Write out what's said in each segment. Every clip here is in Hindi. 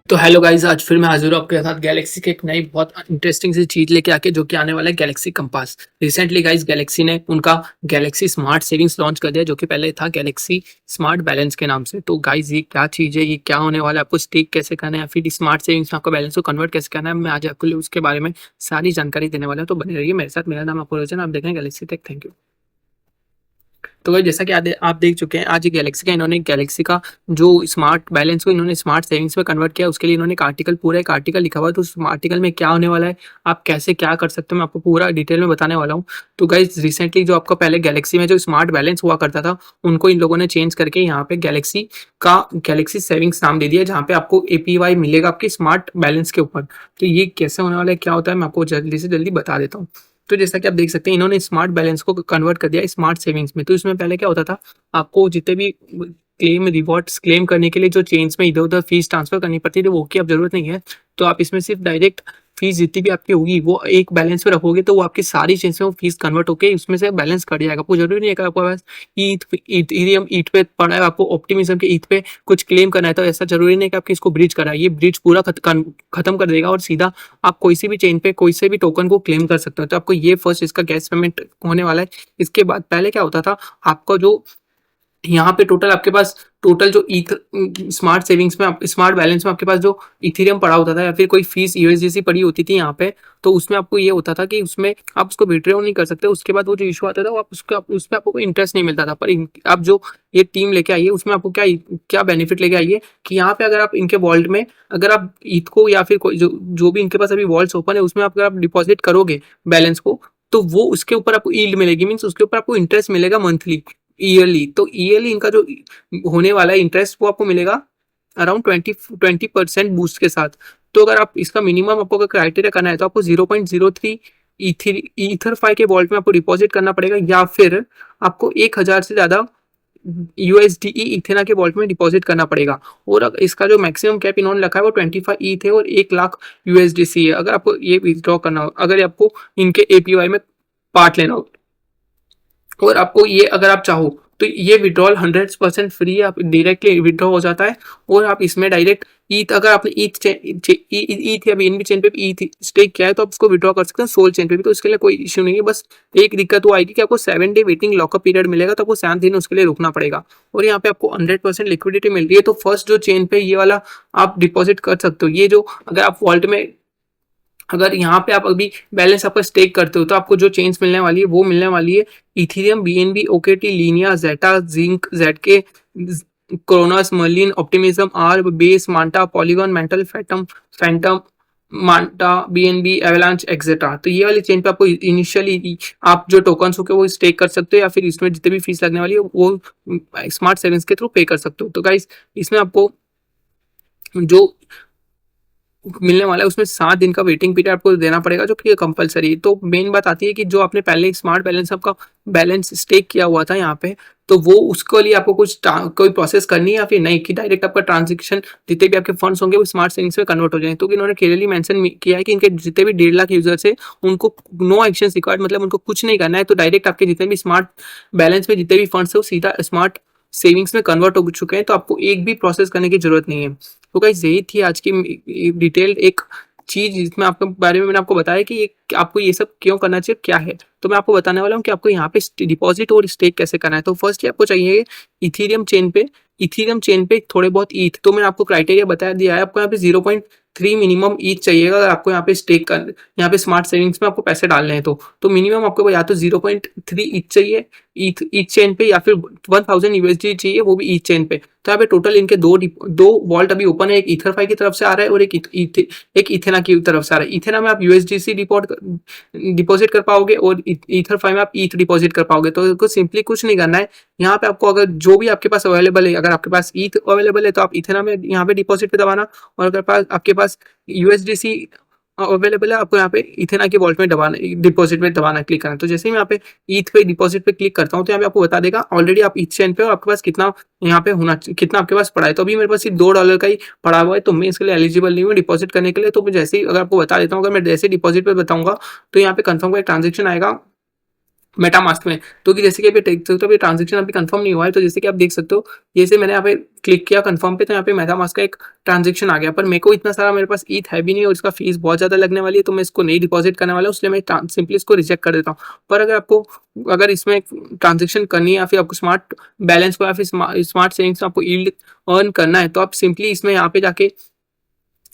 तो हेलो गाइस, आज फिर मैं हाज़िर हूँ आपके साथ गैलेक्सी की एक नई बहुत इंटरेस्टिंग सी चीज़ लेके आके, जो कि आने वाला है Galaxy compass. Recently guys Galaxy ने उनका गैलेक्सी स्मार्ट सेविंग्स लॉन्च कर दिया, जो कि पहले था गैलेक्सी स्मार्ट बैलेंस के नाम से। तो गाइस ये क्या चीज़ है, ये क्या होने वाला है, आपको स्टेक कैसे करना है या फिर स्मार्ट सेविंग्स में आपको बैलेंस को कन्वर्ट कैसे करना है, मैं आज आपके लिए उसके बारे में सारी जानकारी देने वाला हूँ। तो बने रहिए मेरे साथ। मेरा नाम अपूर्व है, आप देख रहे हैं गैलेक्सी टेक। Thank you. तो भाई जैसा कि आप देख चुके हैं, आज ये गैलेक्सी का इन्होंने गैलेक्सी का जो स्मार्ट बैलेंस को इन्होंने स्मार्ट सेविंग्स में कन्वर्ट किया, उसके लिए इन्होंने एक आर्टिकल, पूरा एक आर्टिकल लिखा हुआ है। तो उस आर्टिकल में क्या होने वाला है, आप कैसे क्या कर सकते हो, मैं आपको पूरा डिटेल में बताने वाला हूँ। तो गाइज रिसेंटली जो आपका पहले गैलेक्सी में जो स्मार्ट बैलेंस हुआ करता था, उनको इन लोगों ने चेंज करके यहाँ पे गैलेक्सी का गैलेक्सी सेविंग्स नाम दे दिया, जहाँ पे आपको एपीवाई मिलेगा आपके स्मार्ट बैलेंस के ऊपर। तो ये कैसे होने वाला है, क्या होता है, मैं आपको जल्दी से जल्दी बता देता हूँ। तो जैसा कि आप देख सकते हैं, इन्होंने स्मार्ट बैलेंस को कन्वर्ट कर दिया स्मार्ट सेविंग्स में। तो इसमें पहले क्या होता था, आपको जितने भी रिवॉर्ड्स क्लेम करने के लिए जो चेन्स में इधर-उधर फीस ट्रांसफर करनी पड़ती थी, वो की अब ज़रूरत नहीं है। तो आप इसमें सिर्फ डायरेक्ट फीस जितनी भी आपकी होगी, वो एक बैलेंस पे रखोगे, तो वो आपकी सारी चेन्स में वो फीस कन्वर्ट होके उसमें से बैलेंस कट जाएगा। आपको ज़रूरी नहीं है कि आपके पास इथेरियम ईथ पे पड़ा है, आपको ऑप्टिमिज्म के ईथ पे कुछ क्लेम करना है, तो ऐसा ज़रूरी नहीं है कि आपको इसको ब्रिज करा है। ये ब्रिज पूरा खत्म कर देगा और सीधा आप कोई सी भी चेन पे कोई से भी टोकन को क्लेम कर सकते हो। तो आपको ये फर्स्ट इसका गैस पेमेंट होने वाला है। इसके बाद पहले क्या होता था, आपका जो यहाँ पे टोटल आपके पास टोटल जो स्मार्ट सेविंग्स में स्मार्ट बैलेंस में आपके पास जो इथेरियम पड़ा होता था या फिर कोई फीस यूएसडीसी पड़ी होती थी यहाँ पे, तो उसमें आपको ये होता था कि उसमें आप उसको विड्रॉ नहीं कर सकते। उसके बाद वो जो इशू आता था, वो आप उसका उस पे आपको कोई इंटरेस्ट नहीं मिलता था। पर आप जो ये टीम लेके आई है, उसमें आपको क्या क्या बेनिफिट लेके आई है कि यहाँ पे अगर आप इनके वॉल्ट में अगर आप ईथ को या फिर कोई जो भी इनके पास अभी वॉल्ट्स ओपन है, उसमें अगर आप डिपॉजिट करोगे बैलेंस को, तो वो उसके ऊपर आपको यील्ड मिलेगी, मीन्स उसके ऊपर आपको इंटरेस्ट मिलेगा मंथली, ईयरली। तो ईयरली इनका जो होने वाला है इंटरेस्ट, वो आपको मिलेगा अराउंड 20% बूस्ट के साथ। तो अगर आप इसका मिनिमम आपको अगर क्राइटेरिया करना है, तो आपको 0.03 ईथर फाई के वॉल्ट में आपको डिपॉजिट करना पड़ेगा, या फिर आपको 1000 से ज्यादा यूएसडीई इथेना के वॉल्ट में डिपॉजिट करना पड़ेगा। और इसका जो मैक्सिमम कैप इन्होंने रखा है वो 25 ईथ है और 1 लाख यूएसडीसी है, अगर आपको ये विद्रॉ करना हो, अगर आपको इनके एपीवाई में पार्ट लेना हो। और आपको ये अगर आप चाहो तो ये विड्रॉल 100% फ्री है, आप डायरेक्टली विड्रॉ हो जाता है। और आप इसमें डायरेक्ट ईथ, अगर आपने ईथ या बीएनबी चेन पे ईथ स्टेक किया है, तो आप उसको विड्रॉ कर सकते हैं सोल चेन पे भी। तो इसके लिए कोई इश्यू नहीं है। बस एक दिक्कत वो आएगी कि आपको 7 डे वेटिंग लॉकअप पीरियड मिलेगा, तो आपको 7 दिन उसके लिए रुकना पड़ेगा। और यहाँ पे आपको 100% लिक्विडिटी मिल रही है। तो फर्स्ट जो चेन पे ये वाला आप डिपॉजिट कर सकते हो, ये जो अगर आप वॉल्ट में अगर यहाँ पे आप अभी बैलेंस आपका स्टेक करते हो, तो आपको जो चेंज मिलने वाली है वो मिलने वाली है Ethereum, BNB, OKT, Linea, Zeta, जिंक, ZK, Cronos, Merlin, Optimism, Arb, Base, Manta, Polygon, Mantle, Fantom, Manta, BNB, Avalanche, etcetera. तो ये वाली चेन पे आपको इनिशियली आप जो टोकन्स होके वो स्टेक कर सकते हो, या फिर इसमें जितने भी फीस लगने वाली है वो स्मार्ट सेविंग्स के थ्रू पे कर सकते हो। तो गाइस इसमें आपको जो मिलने वाला है, उसमें 7 दिन का वेटिंग पीरियड आपको देना पड़ेगा, जो कि कंपलसरी है। तो मेन बात आती है कि जो आपने पहले स्मार्ट बैलेंस आपका बैलेंस स्टेक किया हुआ था यहाँ पे, तो वो उसके लिए आपको कोई प्रोसेस करनी है या फिर नहीं, कि डायरेक्ट आपका ट्रांजेक्शन जितने भी आपके फंड्स होंगे वो स्मार्ट सेविंग्स में कन्वर्ट हो जाए। तो इन्होंने क्लियरली मेंशन किया है कि इनके जितने भी 1.5 लाख यूजर्स है, उनको नो एक्शन रिक्वायर्ड, मतलब उनको कुछ नहीं करना है। तो डायरेक्ट आपके जितने भी स्मार्ट बैलेंस में जितने भी फंड्स है, वो सीधा स्मार्ट सेविंग्स में कन्वर्ट हो चुके हैं। तो आपको एक भी प्रोसेस करने की जरूरत नहीं है। तो गाइस यही थी आज की डिटेल्ड एक चीज, जिसमें आपके बारे में मैंने आपको बताया कि ये आपको ये सब क्यों करना चाहिए, क्या है। तो मैं आपको बताने वाला हूँ कि आपको यहाँ पे डिपॉजिट और स्टेक कैसे करना है। तो फर्स्ट आपको चाहिए इथीरियम चेन पे थोड़े बहुत ईथ। तो मैंने आपको क्राइटेरिया बता दिया है, आपको यहाँ पे 0.3 मिनिमम ईथ चाहिएगा, अगर आपको यहाँ पे स्टेक कर यहाँ पे स्मार्ट सेविंग्स में आपको पैसे डालने हैं। तो मिनिमम आपको या तो 0.3 ईथ चाहिए ईथ चेन पे, या फिर 1000 यूएसडी चाहिए, वो भी ईथ चेन पे। तो यहाँ पे टोटल इनके दो वॉल्ट अभी ओपन है, एक ईथरफाई की तरफ से आ रहा है और एक इथेना की तरफ से आ रहा है। इथेना में आप यूएसडीसी डिपॉजिट कर पाओगे और ईथरफाई में आप ईथ डिपॉजिट कर पाओगे। तो सिंपली कुछ नहीं करना है। यहाँ पे आपको अगर जो भी आपके पास अवेलेबल है, अगर आपके पास ईथ अवेलेबल है तो आप इथेना में यहाँ पे डिपॉजिट पे दबाना, और अगर आपके पास यूएसडीसी अवेलेबल है, आपको यहाँ पे इथेना के वॉल्ट में दबाना, डिपॉजिट में दबाना, क्लिक करना। तो जैसे ही मैं यहाँ पे ईथ पे डिपॉजिट पे क्लिक करता हूँ, तो यहाँ पे आपको बता देगा ऑलरेडी आप ईथ चेन पे हो, आपके पास कितना यहाँ पे कितना आपके पास पड़ा है। तो अभी मेरे पास सिर्फ $2 का ही पड़ा हुआ है, तो मैं इसके लिए एलिजिबल नहीं हूँ डिपॉजिट करने के लिए। तो मैं जैसे ही अगर आपको बता देता हूँ, अगर मैं जैसे डिपॉजिट पे बताऊंगा, तो यहाँ पे कंफर्म का एक ट्रांजेक्शन आएगा, मेटामास्क में। तो कि जैसे कि अभी देख सकते हो अभी ट्रांज़ैक्शन अभी कन्फर्म नहीं हुआ है, तो जैसे कि आप देख सकते हो, जैसे मैंने यहाँ पे क्लिक किया कन्फर्म पे, तो यहाँ पे मेटामास्क का एक ट्रांज़ैक्शन आ गया। पर मेरे को इतना सारा मेरे पास ईथ है भी नहीं और इसका फ़ीस बहुत ज़्यादा लगने वाली है, तो मैं इसको नहीं डिपॉज़िट करने वाला हूँ, इसलिए मैं सिंपली इसको रिजेक्ट कर देता हूँ। पर अगर इसमें ट्रांज़ैक्शन करनी है या फिर आपको स्मार्ट बैलेंस को या फिर स्मार्ट सेविंग्स में आपको यील्ड अर्न करना है, तो आप सिंपली इसमें यहाँ पे जाके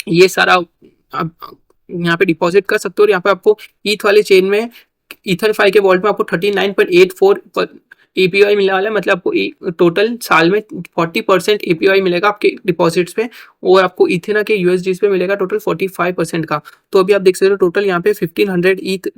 ये सारा आप यहाँ पे डिपॉज़िट कर सकते हो और यहाँ पे आपको ईथ वाले चेन में ईथर 5 के वॉलेट में आपको 39.84 पर एपीवाई मिलने वाला है। मतलब आपको टोटल साल में 40% एपीवाई मिलेगा आपके डिपॉजिट्स पे और आपको इथेना के यूएसडी पे मिलेगा टोटल 45% का। तो अभी आप देख सकते हो टोटल यहाँ पे 1500 ईथ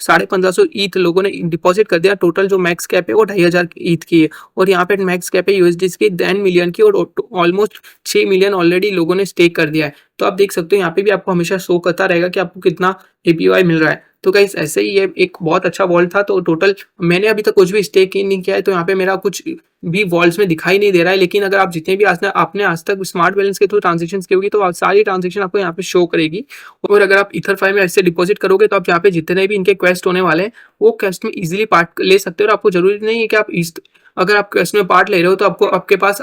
1550 ईथ लोगों ने डिपॉजिट कर दिया। टोटल जो मैक्स कैप है वो 2500 ईथ की है और यहाँ पे मैक्स कैप है यूएसडी की 10 मिलियन की और ऑलमोस्ट 6 मिलियन ऑलरेडी लोगों ने स्टेक कर दिया है। तो आप देख सकते हो यहाँ पे भी आपको हमेशा शो करता रहेगा कि आपको कितना एपीवाई मिल रहा है। तो गाइस ऐसे ही ये एक बहुत अच्छा वॉल्ट था। तो टोटल मैंने अभी तक कुछ भी स्टेक नहीं किया है, तो यहाँ पे मेरा कुछ भी वॉल्ट्स में दिखाई नहीं दे रहा है। लेकिन अगर आप जितने भी आपने आज तक स्मार्ट बैलेंस के थ्रू ट्रांजेक्शन की होगी, तो सारी ट्रांजेक्शन आपको यहाँ पे शो करेगी। और अगर आप ईथर 5 में ऐसे डिपॉजिट करोगे, तो आप यहाँ पे जितने भी इनके क्वेस्ट होने वाले हैं वो क्वेस्ट में इजीली पार्ट ले सकते हो। और आपको जरूरी नहीं है कि अगर आप क्वेस्ट में पार्ट ले रहे हो तो आपको आपके पास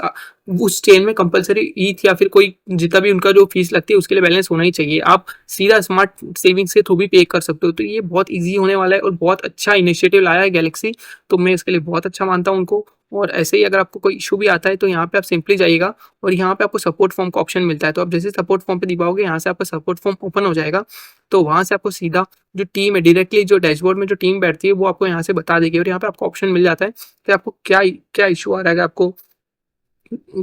उस चेन में कंपलसरी ईथ या फिर कोई जितना भी उनका जो फीस लगती है उसके लिए बैलेंस होना ही चाहिए। आप सीधा स्मार्ट सेविंग्स के थ्रू भी पे कर सकते हो। तो ये बहुत ईजी होने वाला है और बहुत अच्छा इनिशिएटिव लाया है गैलेक्सी, तो मैं इसके लिए बहुत अच्छा मानता हूँ उनको। और ऐसे ही अगर आपको कोई इशू भी आता है तो यहाँ पे आप सिंपली जाइएगा और यहाँ पे आपको सपोर्ट फॉर्म का ऑप्शन मिलता है। तो आप जैसे सपोर्ट फॉर्म पे दबाओगे, यहाँ से आपका सपोर्ट फॉर्म ओपन हो जाएगा। तो वहाँ से आपको सीधा जो टीम है डायरेक्टली जो डैशबोर्ड में जो टीम बैठती है वो आपको यहाँ से बता देगी और यहाँ पे आपको ऑप्शन मिल जाता है कि आपको क्या क्या इशू आ रहा है। आपको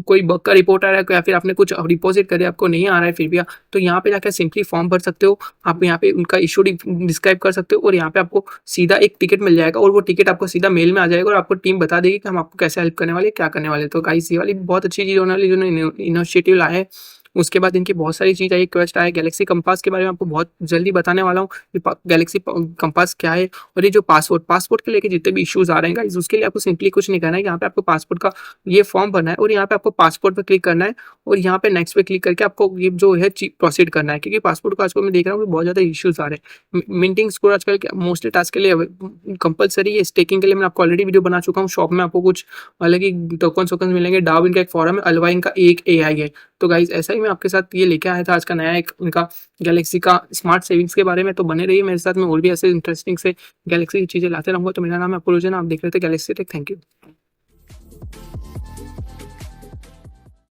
कोई बग का रिपोर्ट आ रहा है या फिर आपने कुछ डिपॉजिट करे आपको नहीं आ रहा है फिर भी तो यहाँ पे जाकर सिंपली फॉर्म भर सकते हो। आप यहाँ पे उनका इशू डिस्क्राइब कर सकते हो और यहाँ पे आपको सीधा एक टिकट मिल जाएगा और वो टिकट आपको सीधा मेल में आ जाएगा और आपको टीम बता देगी कि हम आपको कैसे हेल्प करने वाले क्या करने वाले। तो गाइस ये वाली बहुत अच्छी चीज़ होने वाली जो इनिशिएटिव लाया है। उसके बाद इनकी बहुत सारी चीज़ आई, क्वेस्ट आया, गैलेक्सी कंपास के बारे में आपको बहुत जल्दी बताने वाला हूँ कि गैलेक्सी कंपास क्या है। और ये जो पासपोर्ट के लेके जितने भी इश्यूज आ रहे हैं गाइस, उसके लिए आपको सिंपली कुछ नहीं करना है। यहाँ पे आपको पासपोर्ट का ये फॉर्म भरना है और यहाँ पे आपको पासपोर्ट पे क्लिक करना है और यहाँ पे नेक्स्ट पे क्लिक करके आपको ये जो है प्रोसीड करना है। क्योंकि पासपोर्ट का आजकल मैं देख रहा हूँ कि बहुत ज़्यादा इश्यूज आ रहे हैं। मिंटिंग स्कोर आजकल मोस्टली टास्क के लिए कंपलसरी है। स्टेकिंग के लिए मैं आपको ऑलरेडी वीडियो बना चुका हूँ। शॉप में आपको कुछ अलग ही टोकन मिलेंगे। डाव इनका एक फॉरम है, अलवा इनका एक एआई है। तो गाइज ऐसा ही मैं आपके साथ ये लेके आया था आज का नया एक उनका गैलेक्सी का स्मार्ट सेविंग्स के बारे में। तो बने रहिए मेरे साथ, में और भी ऐसे इंटरेस्टिंग से गैलेक्सी की चीज़ें लाते रहूँगा। तो मेरा नाम है अपोलोजन, आप देख रहे थे गैलेक्सी टेक। Thank you.